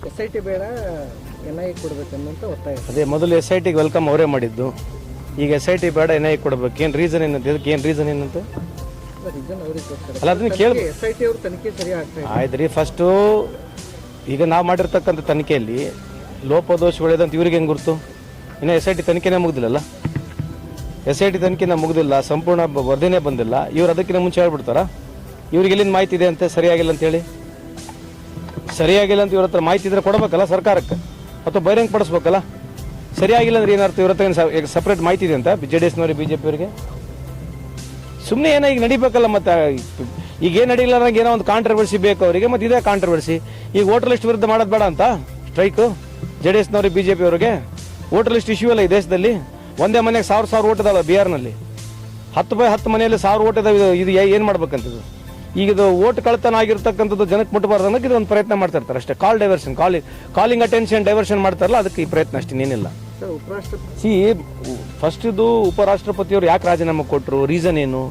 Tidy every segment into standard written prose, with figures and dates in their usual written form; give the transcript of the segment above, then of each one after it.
SIT ಬೇಡ NIA ಕೊಡಬೇಕನ್ನೋಂಥ ಒತ್ತಾಯ. ಅದೇ ಮೊದಲು SITಗೆ ವೆಲ್ಕಮ್ ಅವರೇ ಮಾಡಿದ್ದು, ಈಗ SIT ಬೇಡ NIA ಕೊಡಬೇಕು. ಏನು ರೀಸನ್ ಏನಂತ, ಇದಕ್ಕೆ ಏನು ರೀಸನ್ ಏನಂತ ಅಲ್ಲ ಅದನ್ನ ಕೇಳಿ. SIT ಅವರು ತನಿಖೆ ಸರಿ ಆಗ್ತಾ ಇದೆ. ಆಯ್ತು ರೀ, ಫಸ್ಟು ಈಗ ನಾವು ಮಾಡಿರ್ತಕ್ಕಂಥ ತನಿಖೆಯಲ್ಲಿ ಲೋಪದೋಷಗಳಿದೆ ಇವ್ರಿಗೆ ಹೆಂಗೆ ಗುರ್ತು? ಇನ್ನು SIT ತನಿಖೆನೇ ಮುಗ್ದಿಲ್ಲಲ್ಲ, SIT ತನಿಖೆನೇ ಮುಗ್ದಿಲ್ಲ, ಸಂಪೂರ್ಣ ವರದಿನೇ ಬಂದಿಲ್ಲ. ಇವ್ರು ಅದಕ್ಕಿಂತ ಮುಂಚೆ ಹೇಳ್ಬಿಡ್ತಾರಾ ಇವ್ರಿಗೆ ಎಲ್ಲಿಂದ ಮಾಹಿತಿ ಇದೆ ಅಂತ? ಸರಿಯಾಗಿಲ್ಲ ಅಂತೇಳಿ, ಸರಿಯಾಗಿಲ್ಲ ಅಂತ ಇವ್ರ ಹತ್ರ ಮಾಹಿತಿ ಇದ್ರೆ ಕೊಡಬೇಕಲ್ಲ ಸರ್ಕಾರಕ್ಕೆ, ಅಥವಾ ಬಹಿರಂಗ ಪಡಿಸ್ಬೇಕಲ್ಲ. ಸರಿಯಾಗಿಲ್ಲ ಅಂದ್ರೆ ಏನರ್ಥ? ಇವ್ರ ಹತ್ರ ಸಪ್ರೇಟ್ ಮಾಹಿತಿ ಇದೆ ಅಂತ JDSನವ್ರಿಗೆ BJP ಅವರಿಗೆ? ಸುಮ್ಮನೆ ಏನೋ ಈಗ ನಡಿಬೇಕಲ್ಲ. ಮತ್ತು ಈಗ ಏನು ನಡೀಲ್ಲ ಅನ್ನೋಂಗೆ ಏನೋ ಒಂದು ಕಾಂಟ್ರವರ್ಸಿ ಬೇಕು ಅವರಿಗೆ, ಮತ್ತು ಇದೇ ಕಾಂಟ್ರವರ್ಸಿ. ಈಗ ವೋಟರ್ ಲಿಸ್ಟ್ ವಿರುದ್ಧ ಮಾಡೋದು ಬೇಡ ಅಂತ ಸ್ಟ್ರೈಕು JDSನವ್ರಿಗೆ BJP ಅವರಿಗೆ? ವೋಟರ್ ಲಿಸ್ಟ್ ಇಶ್ಯೂ ಅಲ್ಲ ಈ ದೇಶದಲ್ಲಿ. ಒಂದೇ ಮನೆಗೆ 1000 ಓಟ್ ಇದಾವೆ ಬಿಹಾರ್ನಲ್ಲಿ, 10/10 ಮನೆಯಲ್ಲಿ 1000 ಓಟ್ ಇದಾವೆ. ಇದು ಏನು ಮಾಡ್ಬೇಕಂತಿದ್ದು? ಈಗ ಇದು ಓಟ್ ಕಳ್ತನ ಆಗಿರ್ತಕ್ಕಂಥದ್ದು ಜನಕ್ಕೆ ಮುಟ್ಟಬಾರ್ದು ಅನ್ನೋಕೆ ಇದು ಒಂದು ಪ್ರಯತ್ನ ಮಾಡ್ತಾ ಇರ್ತಾರೆ ಅಷ್ಟೇ. ಕಾಲಿಂಗ್ ಅಟೆನ್ಷನ್ ಡೈವರ್ಷನ್ ಮಾಡ್ತಾರಲ್ಲ, ಅದಕ್ಕೆ ಈ ಪ್ರಯತ್ನ ಅಷ್ಟೇ, ಏನಿಲ್ಲ. ಫಸ್ಟ್ ಇದು ಉಪರಾಷ್ಟ್ರಪತಿಯವರು ಯಾಕೆ ರಾಜೀನಾಮೆ ಕೊಟ್ಟರು, ರೀಸನ್ ಏನು?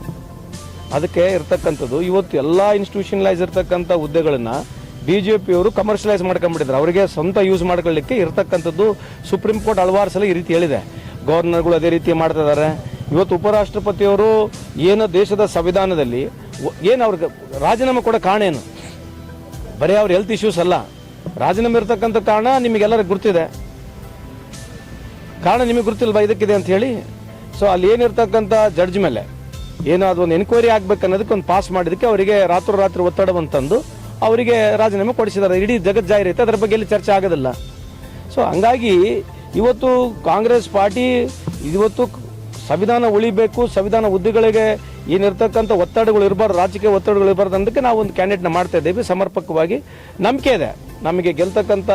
ಅದಕ್ಕೆ ಇರ್ತಕ್ಕಂಥದ್ದು ಇವತ್ತು ಎಲ್ಲ ಇನ್ಸ್ಟಿಟ್ಯೂಷನಲೈಸ್ ಇರ್ತಕ್ಕಂಥ ಹುದ್ದೆಗಳನ್ನ BJPಯವರು ಕಮರ್ಷಿಯಲೈಸ್ ಮಾಡ್ಕೊಂಡ್ಬಿಟ್ಟಿದ್ದಾರೆ. ಅವರಿಗೆ ಸ್ವಂತ ಯೂಸ್ ಮಾಡ್ಕೊಳ್ಳಿಕ್ಕೆ ಇರ್ತಕ್ಕಂಥದ್ದು ಸುಪ್ರೀಂ ಕೋರ್ಟ್ ಹಲವಾರು ಸಲ ಈ ರೀತಿ ಹೇಳಿದೆ. ಗವರ್ನರ್ಗಳು ಅದೇ ರೀತಿ ಮಾಡ್ತಾ ಇದ್ದಾರೆ. ಇವತ್ತು ಉಪರಾಷ್ಟ್ರಪತಿಯವರು ಏನು ದೇಶದ ಸಂವಿಧಾನದಲ್ಲಿ ಏನು ಅವ್ರಿಗೆ ರಾಜೀನಾಮೆ ಕೊಡೋ ಕಾರಣ ಏನು? ಬರೀ ಅವ್ರ ಹೆಲ್ತ್ ಇಶ್ಯೂಸ್ ಅಲ್ಲ, ರಾಜೀನಾಮೆ ಇರ್ತಕ್ಕಂಥ ಕಾರಣ ನಿಮಗೆಲ್ಲರಿಗೂ ಗುರ್ತಿದೆ. ಕಾರಣ ನಿಮಗೆ ಗುರ್ತಿಲ್ವಾ ಇದಕ್ಕಿದೆ ಅಂತ ಹೇಳಿ? ಸೊ ಅಲ್ಲಿ ಏನಿರ್ತಕ್ಕಂಥ ಜಡ್ಜ್ ಮೇಲೆ ಏನೋ ಅದೊಂದು ಎನ್ಕ್ವೈರಿ ಆಗ್ಬೇಕು ಅನ್ನೋದಕ್ಕೆ ಒಂದು ಪಾಸ್ ಮಾಡಿದಕ್ಕೆ ಅವರಿಗೆ ರಾತ್ರಿ ಒತ್ತಡವನ್ನು ತಂದು ಅವರಿಗೆ ರಾಜೀನಾಮೆ ಕೊಡಿಸಿದ್ದಾರೆ. ಇಡೀ ಜಗತ್ ಜಾಹಿರೈತೆ, ಅದರ ಬಗ್ಗೆ ಎಲ್ಲಿ ಚರ್ಚೆ ಆಗೋದಿಲ್ಲ. ಸೊ ಹಂಗಾಗಿ ಇವತ್ತು ಕಾಂಗ್ರೆಸ್ ಪಾರ್ಟಿ ಇವತ್ತು ಸಂವಿಧಾನ ಉಳಿಬೇಕು, ಸಂವಿಧಾನ ಹುದ್ದೆಗಳಿಗೆ ಏನಿರ್ತಕ್ಕಂಥ ಒತ್ತಡಗಳು ಇರಬಾರ್ದು, ರಾಜಕೀಯ ಒತ್ತಡಗಳು ಇರಬಾರ್ದು ಅನ್ನೋದಕ್ಕೆ ನಾವು ಒಂದು ಕ್ಯಾಂಡಿಡೇಟ್ನ ಮಾಡ್ತಾ ಇದ್ದೀವಿ. ಸಮರ್ಪಕವಾಗಿ ನಂಬಿಕೆ ಇದೆ ನಮಗೆ, ಗೆಲ್ತಕ್ಕಂಥ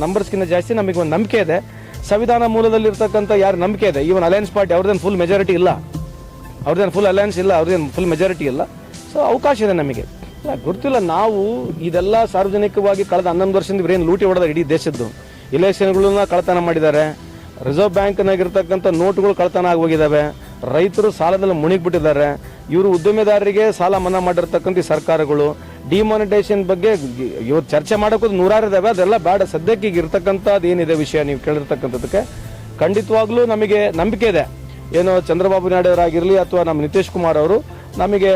ನಂಬರ್ಸ್ಗಿಂತ ಜಾಸ್ತಿ ನಮಗೆ ಒಂದು ನಂಬಿಕೆ ಇದೆ. ಸಂವಿಧಾನ ಮೂಲದಲ್ಲಿ ಇರ್ತಕ್ಕಂಥ ಯಾರು ನಂಬಿಕೆ ಇದೆ. ಈವನ್ ಅಲಯನ್ಸ್ ಪಾರ್ಟಿ ಅವ್ರದ್ದೇನು ಫುಲ್ ಮೆಜಾರಿಟಿ ಇಲ್ಲ, ಅವ್ರದ್ದೇನು ಫುಲ್ ಅಲಯನ್ಸ್ ಇಲ್ಲ, ಅವ್ರದ್ದೇನು ಫುಲ್ ಮೆಜಾರಿಟಿ ಇಲ್ಲ. ಸೊ ಅವಕಾಶ ಇದೆ ನಮಗೆ. ಗೊತ್ತಿಲ್ಲ, ನಾವು ಇದೆಲ್ಲ ಸಾರ್ವಜನಿಕವಾಗಿ ಕಳೆದ 11 ವರ್ಷದಿಂದ ಇವ್ರೇನು ಲೂಟಿ ಹೊಡೆದ ಇಡೀ ದೇಶದ್ದು. ಇಲೆಕ್ಷನ್ಗಳನ್ನ ಕಳ್ತನ ಮಾಡಿದ್ದಾರೆ, ರಿಸರ್ವ್ ಬ್ಯಾಂಕ್ನಾಗಿರ್ತಕ್ಕಂಥ ನೋಟುಗಳು ಕಳ್ತನ ಆಗೋಗಿದ್ದಾವೆ, ರೈತರು ಸಾಲದಲ್ಲಿ ಮುಳುಗಿಬಿಟ್ಟಿದ್ದಾರೆ, ಇವರು ಉದ್ಯಮೆದಾರರಿಗೆ ಸಾಲ ಮನ್ನಾ ಮಾಡಿರ್ತಕ್ಕಂಥ ಸರ್ಕಾರಗಳು, ಡಿಮಾನಿಟೈಸೇಷನ್ ಬಗ್ಗೆ ಇವತ್ತು ಚರ್ಚೆ ಮಾಡೋಕೋದು 100 ಇದಾವೆ, ಅದೆಲ್ಲ ಬೇಡ. ಸದ್ಯಕ್ಕೆ ಈಗ ಇರ್ತಕ್ಕಂಥದ್ದು ಏನಿದೆ ವಿಷಯ ನೀವು ಕೇಳಿರ್ತಕ್ಕಂಥದ್ದಕ್ಕೆ ಖಂಡಿತವಾಗ್ಲೂ ನಮಗೆ ನಂಬಿಕೆ ಇದೆ. ಏನೋ ಚಂದ್ರಬಾಬು ನಾಯ್ಡು ಅವರಾಗಿರಲಿ ಅಥವಾ ನಮ್ಮ ನಿತೀಶ್ ಕುಮಾರ್ ಅವರು ನಮಗೆ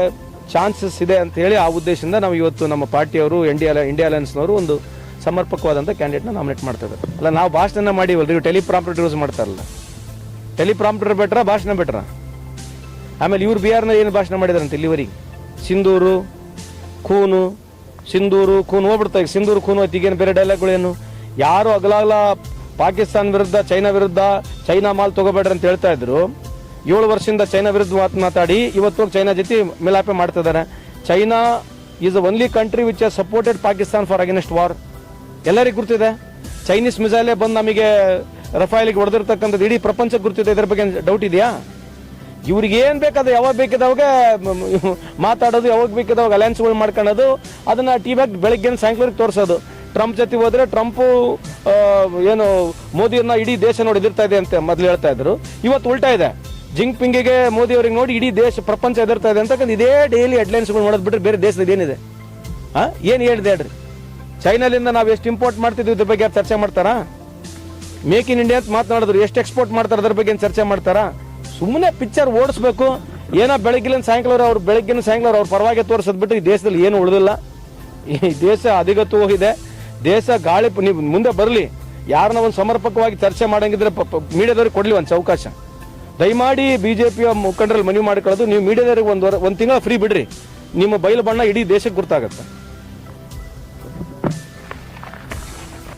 ಚಾನ್ಸಸ್ ಇದೆ ಅಂತ ಹೇಳಿ ಆ ಉದ್ದೇಶದಿಂದ ನಾವು ಇವತ್ತು ನಮ್ಮ ಪಾರ್ಟಿಯವರು ಇಂಡಿಯಾ ಅಲಯನ್ಸ್ನವರು ಒಂದು ಸಮರ್ಪಕವಾದಂಥ ಕ್ಯಾಂಡಿಡೇಟ್ನ ನಾಮಿನೇಟ್ ಮಾಡ್ತಾ ಇದ್ದಾರೆ. ಅಲ್ಲ ನಾವು ಭಾಷಣ ಮಾಡಿವಲ್ರಿ, ನೀವು ಟೆಲಿಪ್ರಾಂಪ್ಟರ್ ಯೂಸ್ ಮಾಡ್ತಾರಲ್ಲ, ಟೆಲಿಪ್ರಾಂಪ್ಟರ್ ಬೆಟ್ರಾ ಭಾಷಣ ಬೆಟ್ರಾ? ಆಮೇಲೆ ಇವ್ರು ಬಿಹಾರ್ನ ಏನು ಭಾಷಣ ಮಾಡಿದಾರಂತೆ ಇಲ್ಲಿವರೆಗೆ? ಸಿಂಧೂರು ಖೂನು ಹೋಗ್ಬಿಡ್ತಾ. ಈಗ ಸಿಂಧೂರು ಖೂನು ಹೋಯ್ತು, ಈಗೇನು ಬೇರೆ ಡೈಲಾಗ್ಗಳೇನು? ಯಾರು ಅಗಲಾಗಲ ಪಾಕಿಸ್ತಾನ ವಿರುದ್ಧ ಚೈನಾ ಮಾಲ್ ತಗೋಬೇಡ್ರಿ ಅಂತ ಹೇಳ್ತಾ ಇದ್ರು. 7 ವರ್ಷದಿಂದ ಚೈನಾ ವಿರುದ್ಧ ಮಾತಾಡಿ ಇವತ್ತು ಚೈನಾ ಜೊತೆ ಮಿಲಾಪೆ ಮಾಡ್ತಾ ಇದ್ದಾರೆ. China is the only country which has supported Pakistan for against war. ಎಲ್ಲರಿಗೂ ಗುರ್ತಿದೆ. ಚೈನೀಸ್ ಮಿಸೈಲೇ ಬಂದು ನಮಗೆ ರಫೇಲ್ಗೆ ಹೊಡೆದಿರ್ತಕ್ಕಂಥದ್ದು ಇಡೀ ಪ್ರಪಂಚಕ್ಕೆ ಗುರ್ತಿದೆ. ಇದ್ರ ಬಗ್ಗೆ ಡೌಟ್ ಇದೆಯಾ? ಇವ್ರಿಗೆ ಏನು ಬೇಕಾದ್ರೆ ಯಾವಾಗ ಬೇಕಿದವಾಗ ಮಾತಾಡೋದು, ಯಾವಾಗ ಬೇಕಿದವಾಗ ಅಲಯನ್ಸ್ಗಳು ಮಾಡ್ಕೊಳ್ಳೋದು, ಅದನ್ನ ಟಿವಿಯಾಗ ಬೆಳಗ್ಗೆ ಸಾಯಂಕಾಲಕ್ಕೆ ತೋರಿಸೋದು. ಟ್ರಂಪ್ ಜೊತೆ ಹೋದ್ರೆ ಟ್ರಂಪು ಏನು ಮೋದಿಯನ್ನ ಇಡೀ ದೇಶ ನೋಡಿ ಎದುರ್ತಾ ಇದೆ ಅಂತ ಮೊದಲು ಹೇಳ್ತಾ ಇದ್ರು. ಇವತ್ತು ಉಲ್ಟಾ ಇದೆ. ಜಿಂಗ್ಪಿಂಗಿಗೆ ಮೋದಿ ಅವ್ರಿಗೆ ನೋಡಿ ಇಡೀ ದೇಶ ಪ್ರಪಂಚ ಎದುರ್ತಾ ಇದೆ ಅಂತಕ್ಕಂಥ ಇದೇ ಡೈಲಿ ಹೆಡ್ಲೈನ್ಸ್ಗಳು ನೋಡೋದು ಬಿಟ್ಟರೆ ಬೇರೆ ದೇಶದಲ್ಲಿ ಏನಿದೆ? ಏನು ಹೇಳಿದೆ ಹೇಳ್ರಿ? ಚೈನಾಲಿಂದ ನಾವು ಎಷ್ಟು ಇಂಪೋರ್ಟ್ ಮಾಡ್ತಿದ್ವಿ ಇದ್ರ ಬಗ್ಗೆ ಚರ್ಚೆ ಮಾಡ್ತಾರಾ? ಮೇಕ್ ಇನ್ ಇಂಡಿಯಾ ಅಂತ ಮಾತನಾಡಿದ್ರು, ಎಷ್ಟು ಎಕ್ಸ್ಪೋರ್ಟ್ ಮಾಡ್ತಾರೆ ಅದ್ರ ಬಗ್ಗೆ ಚರ್ಚೆ ಮಾಡ್ತಾರಾ? ಸುಮ್ಮನೆ ಪಿಕ್ಚರ್ ಓಡಿಸ್ಬೇಕು. ಏನೋ ಬೆಳಗ್ಗಿನ ಸಾಯಂಕಾಲ ಅವ್ರ ಪರವಾಗಿ ತೋರಿಸೋದು ಬಿಟ್ಟು ಈ ದೇಶದಲ್ಲಿ ಏನು ಉಳಿದಿಲ್ಲ. ಈ ದೇಶ ಹದಗೆಟ್ಟು ಹೋಗಿದೆ. ದೇಶ ಗಾಳಿ ನೀವು ಮುಂದೆ ಬರಲಿ, ಯಾರನ್ನ ಒಂದು ಸಮರ್ಪಕವಾಗಿ ಚರ್ಚೆ ಮಾಡಂಗಿದ್ರೆ ಮೀಡಿಯಾದವ್ರಿಗೆ ಕೊಡ್ಲಿ ಒಂದು ಅವಕಾಶ. ದಯಮಾಡಿ BJPಯ ಮುಖಂಡರಲ್ಲಿ ಮನವಿ ಮಾಡ್ಕೊಳ್ಳೋದು, ನೀವು ಮೀಡಿಯಾದವ್ರಿಗೆ ಒಂದು ತಿಂಗಳ ಫ್ರೀ ಬಿಡ್ರಿ, ನಿಮ್ಮ ಬಯಲು ಬಣ್ಣ ಇಡೀ ದೇಶಕ್ಕೆ ಗೊತ್ತಾಗುತ್ತೆ.